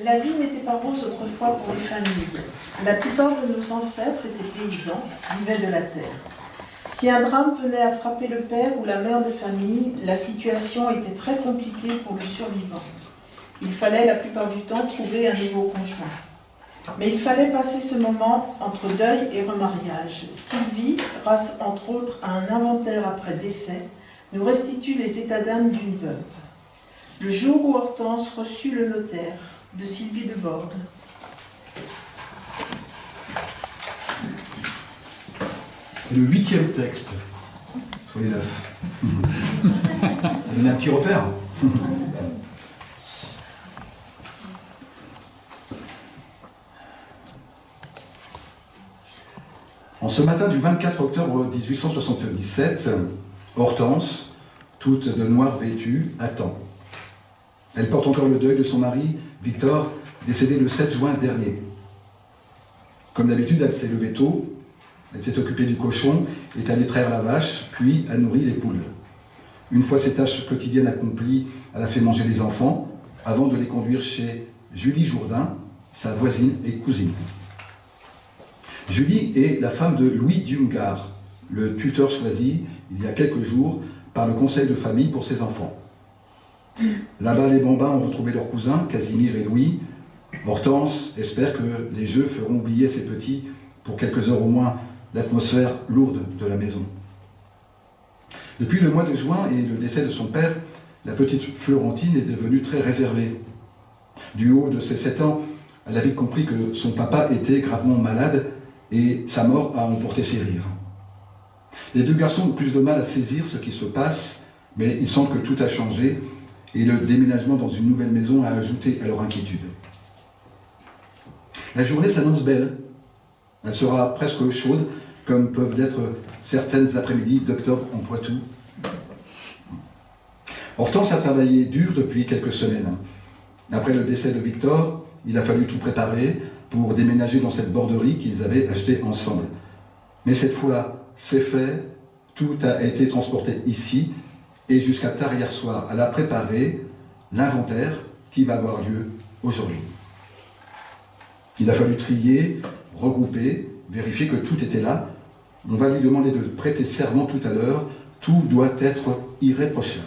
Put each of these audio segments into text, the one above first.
La vie n'était pas rose autrefois pour les familles. La plupart de nos ancêtres étaient paysans, vivaient de la terre. Si un drame venait à frapper le père ou la mère de famille, la situation était très compliquée pour le survivant. Il fallait la plupart du temps trouver un nouveau conjoint. Mais il fallait passer ce moment entre deuil et remariage. Sylvie, grâce entre autres à un inventaire après décès, nous restitue les états d'âme d'une veuve. Le jour où Hortense reçut le notaire, de Sylvie de Borde. C'est le 8e texte sur les 9. On a un petit repère. En ce matin du 24 octobre 1877, Hortense, toute de noir vêtue, attend. Elle porte encore le deuil de son mari, Victor, décédé le 7 juin dernier. Comme d'habitude, elle s'est levée tôt, elle s'est occupée du cochon, est allée traire la vache, puis a nourri les poules. Une fois ses tâches quotidiennes accomplies, elle a fait manger les enfants, avant de les conduire chez Julie Jourdain, sa voisine et cousine. Julie est la femme de Louis Dumgar, le tuteur choisi, il y a quelques jours, par le conseil de famille pour ses enfants. Là-bas, les bambins ont retrouvé leurs cousins, Casimir et Louis. Hortense espère que les jeux feront oublier ses petits, pour quelques heures au moins, l'atmosphère lourde de la maison. Depuis le mois de juin et le décès de son père, la petite Florentine est devenue très réservée. Du haut de ses 7 ans, elle a vite compris que son papa était gravement malade et sa mort a emporté ses rires. Les deux garçons ont plus de mal à saisir ce qui se passe, mais il semble que tout a changé et le déménagement dans une nouvelle maison a ajouté à leur inquiétude. La journée s'annonce belle. Elle sera presque chaude, comme peuvent l'être certaines après-midi d'octobre en Poitou. Hortense a travaillé dur depuis quelques semaines. Après le décès de Victor, il a fallu tout préparer pour déménager dans cette borderie qu'ils avaient achetée ensemble. Mais cette fois, c'est fait, tout a été transporté ici, et jusqu'à tard hier soir, elle a préparé l'inventaire qui va avoir lieu aujourd'hui. Il a fallu trier, regrouper, vérifier que tout était là. On va lui demander de prêter serment tout à l'heure. Tout doit être irréprochable.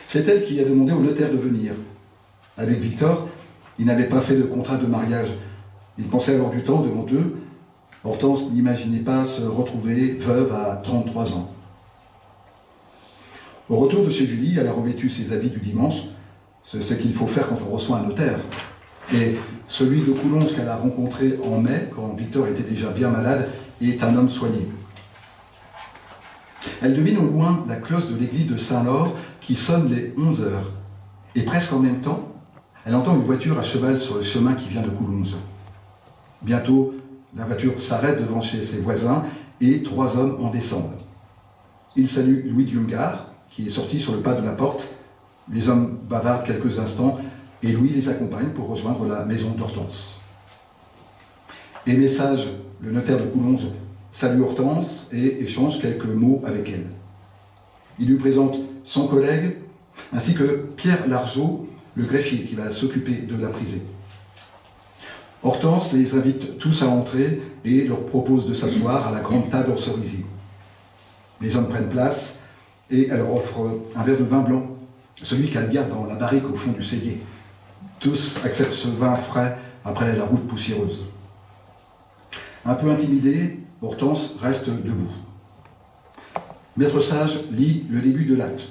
C'est elle qui a demandé au notaire de venir. Avec Victor, il n'avait pas fait de contrat de mariage. Il pensait avoir du temps devant eux. Hortense n'imaginait pas se retrouver veuve à 33 ans. Au retour de chez Julie, elle a revêtu ses habits du dimanche. C'est ce qu'il faut faire quand on reçoit un notaire. Et celui de Coulonges qu'elle a rencontré en mai, quand Victor était déjà bien malade, est un homme soigné. Elle devine au loin la cloche de l'église de Saint-Laure qui sonne les 11 heures. Et presque en même temps, elle entend une voiture à cheval sur le chemin qui vient de Coulonges. Bientôt, la voiture s'arrête devant chez ses voisins et 3 hommes en descendent. Ils saluent Louis Dumgar, qui est sorti sur le pas de la porte. Les hommes bavardent quelques instants et Louis les accompagne pour rejoindre la maison d'Hortense. Et message, le notaire de Coulonges salue Hortense et échange quelques mots avec elle. Il lui présente son collègue, ainsi que Pierre Largeau, le greffier qui va s'occuper de la prisée. Hortense les invite tous à entrer et leur propose de s'asseoir à la grande table en cerisier. Les hommes prennent place et elle leur offre un verre de vin blanc, celui qu'elle garde dans la barrique au fond du cellier. Tous acceptent ce vin frais après la route poussiéreuse. Un peu intimidée, Hortense reste debout. Maître Sage lit le début de l'acte.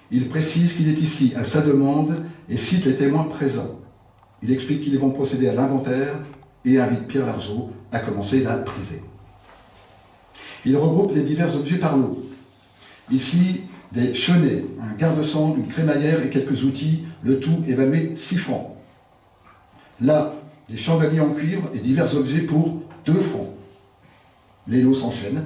Il précise qu'il est ici à sa demande et cite les témoins présents. Il explique qu'ils vont procéder à l'inventaire et invite Pierre Largeau à commencer la prisée. Il regroupe les divers objets par lot. Ici, des chenets, un garde-sang, une crémaillère et quelques outils, le tout évalué 6 francs. Là, des chandeliers en cuivre et divers objets pour 2 francs. Les lots s'enchaînent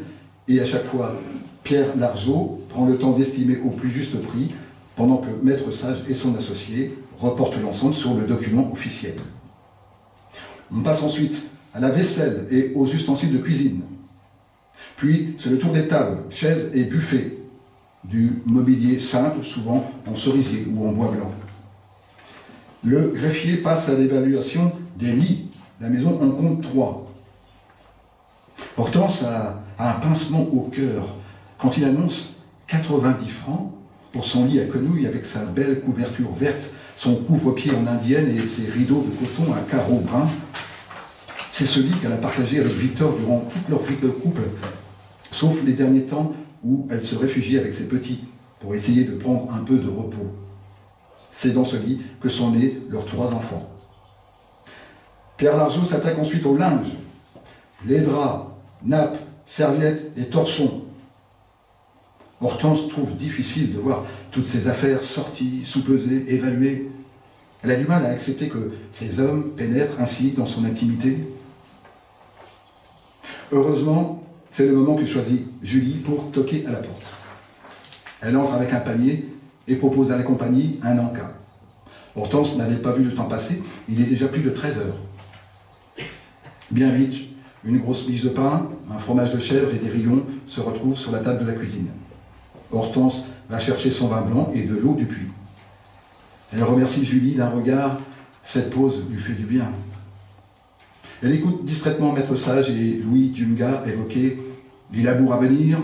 et à chaque fois, Pierre Largeau prend le temps d'estimer au plus juste prix pendant que Maître Sage et son associé reportent l'ensemble sur le document officiel. On passe ensuite à la vaisselle et aux ustensiles de cuisine. Puis, c'est le tour des tables, chaises et buffets, du mobilier simple, souvent en cerisier ou en bois blanc. Le greffier passe à l'évaluation des lits. La maison en compte 3. Hortense a un pincement au cœur quand il annonce 90 francs pour son lit à quenouille avec sa belle couverture verte, son couvre-pied en indienne et ses rideaux de coton à carreaux bruns. C'est ce lit qu'elle a partagé avec Victor durant toute leur vie de couple, sauf les derniers temps où elle se réfugie avec ses petits pour essayer de prendre un peu de repos. C'est dans ce lit que sont nés leurs 3 enfants. Pierre Largeau s'attaque ensuite au linge, les draps, nappes, serviettes et torchons. Hortense trouve difficile de voir toutes ces affaires sorties, soupesées, évaluées. Elle a du mal à accepter que ces hommes pénètrent ainsi dans son intimité. Heureusement, c'est le moment que choisit Julie pour toquer à la porte. Elle entre avec un panier et propose à la compagnie un encas. Hortense n'avait pas vu le temps passer, il est déjà plus de 13 heures. Bien vite, une grosse miche de pain, un fromage de chèvre et des rillons se retrouvent sur la table de la cuisine. Hortense va chercher son vin blanc et de l'eau du puits. Elle remercie Julie d'un regard, cette pause lui fait du bien. Elle écoute distraitement Maître Sage et Louis Dunga évoquer les labours à venir,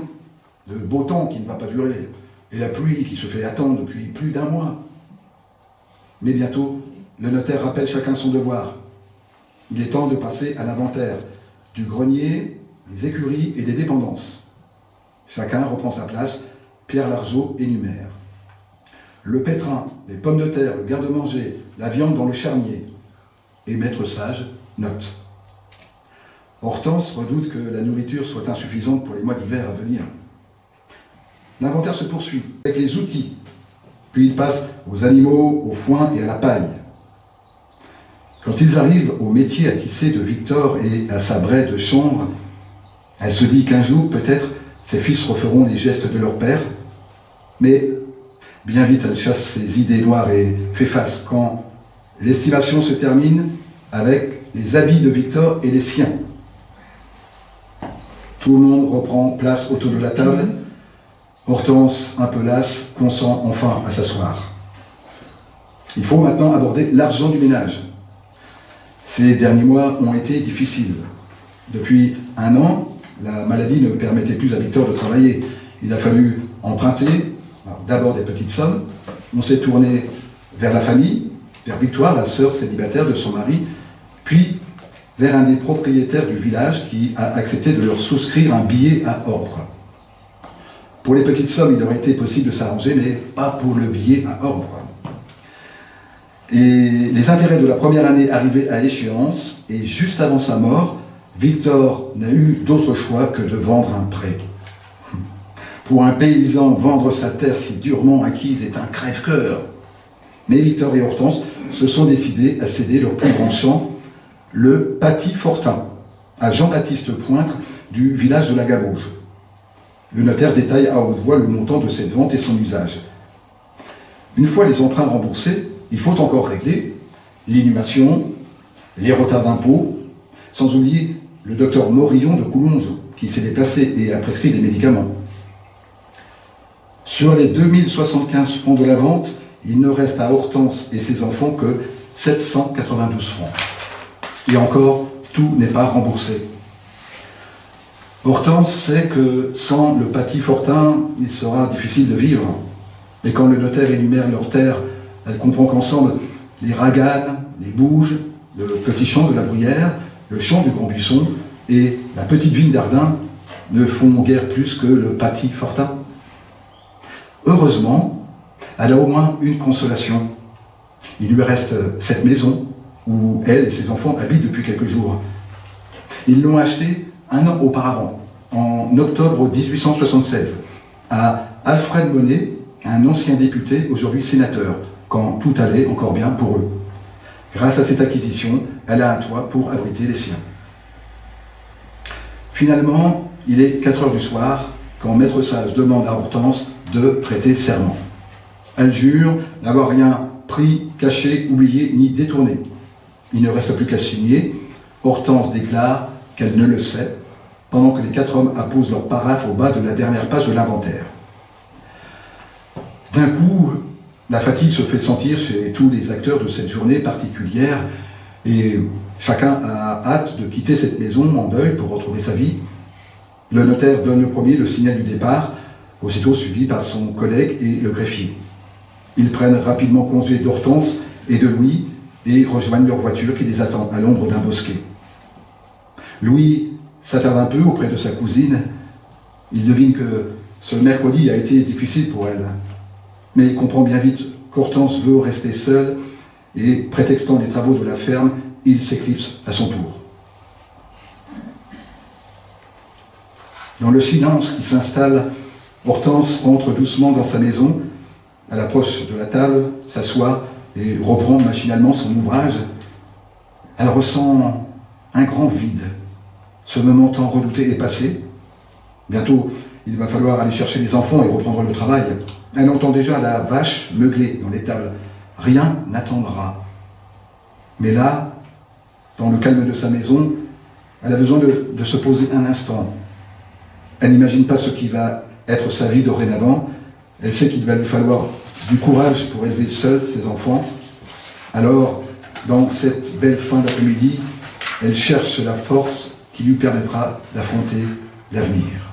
le beau temps qui ne va pas durer, et la pluie qui se fait attendre depuis plus d'1 mois. Mais bientôt, le notaire rappelle chacun son devoir. Il est temps de passer à l'inventaire du grenier, des écuries et des dépendances. Chacun reprend sa place, Pierre Largeau énumère. Le pétrin, les pommes de terre, le garde-manger, la viande dans le charnier. Et Maître Sage note. Hortense redoute que la nourriture soit insuffisante pour les mois d'hiver à venir. L'inventaire se poursuit avec les outils, puis il passe aux animaux, au foin et à la paille. Quand ils arrivent au métier à tisser de Victor et à sa braie de chanvre, elle se dit qu'un jour, peut-être, ses fils referont les gestes de leur père, mais bien vite elle chasse ses idées noires et fait face quand l'estimation se termine avec les habits de Victor et les siens. Tout le monde reprend place autour de la table. Hortense, un peu lasse, consent enfin à s'asseoir. Il faut maintenant aborder l'argent du ménage. Ces derniers mois ont été difficiles. Depuis 1 an, la maladie ne permettait plus à Victor de travailler. Il a fallu emprunter, d'abord des petites sommes. On s'est tourné vers la famille, vers Victoire, la sœur célibataire de son mari, puis vers un des propriétaires du village qui a accepté de leur souscrire un billet à ordre. Pour les petites sommes, il aurait été possible de s'arranger, mais pas pour le billet à ordre. Et les intérêts de la première année arrivaient à échéance, et juste avant sa mort, Victor n'a eu d'autre choix que de vendre un pré. Pour un paysan, vendre sa terre si durement acquise est un crève-cœur. Mais Victor et Hortense se sont décidés à céder leur plus grand champ, le Paty Fortin, à Jean-Baptiste Pointre du village de la Gabauge. Le notaire détaille à haute voix le montant de cette vente et son usage. Une fois les emprunts remboursés, il faut encore régler l'inhumation, les retards d'impôts, sans oublier le docteur Morillon de Coulonges, qui s'est déplacé et a prescrit des médicaments. Sur les 2075 francs de la vente, il ne reste à Hortense et ses enfants que 792 francs. Et encore, tout n'est pas remboursé. Hortense sait que sans le Paty Fortin, il sera difficile de vivre. Et quand le notaire énumère leurs terres, elle comprend qu'ensemble, les Raganes, les Bouges, le petit champ de la Bruyère, le champ du Grand Buisson et la petite ville d'Ardin ne font guère plus que le Paty Fortin. Heureusement, elle a au moins une consolation. Il lui reste cette maison où elle et ses enfants habitent depuis quelques jours. Ils l'ont achetée 1 an auparavant, en octobre 1876, à Alfred Monet, un ancien député, aujourd'hui sénateur, quand tout allait encore bien pour eux. Grâce à cette acquisition, elle a un toit pour abriter les siens. Finalement, il est 4 heures du soir, quand Maître Sage demande à Hortense de prêter serment. Elle jure n'avoir rien pris, caché, oublié ni détourné. Il ne reste plus qu'à signer. Hortense déclare qu'elle ne le sait, pendant que les 4 hommes apposent leur paraphe au bas de la dernière page de l'inventaire. D'un coup, La fatigue se fait sentir chez tous les acteurs de cette journée particulière et chacun a hâte de quitter cette maison en deuil pour retrouver sa vie. Le notaire donne le premier le signal du départ, aussitôt suivi par son collègue et le greffier. Ils prennent rapidement congé d'Hortense et de Louis et rejoignent leur voiture qui les attend à l'ombre d'un bosquet. Louis s'attarde un peu auprès de sa cousine. Il devine que ce mercredi a été difficile pour elle. Mais il comprend bien vite qu'Hortense veut rester seule et, prétextant les travaux de la ferme, il s'éclipse à son tour. Dans le silence qui s'installe, Hortense entre doucement dans sa maison. Elle approche de la table, s'assoit et reprend machinalement son ouvrage. Elle ressent un grand vide. Ce moment tant redouté est passé. Bientôt, il va falloir aller chercher les enfants et reprendre le travail. Elle entend déjà la vache meugler dans l'étable. Rien n'attendra. Mais là, dans le calme de sa maison, elle a besoin de se poser un instant. Elle n'imagine pas ce qui va être sa vie dorénavant. Elle sait qu'il va lui falloir du courage pour élever seule ses enfants. Alors, dans cette belle fin d'après-midi, elle cherche la force qui lui permettra d'affronter l'avenir.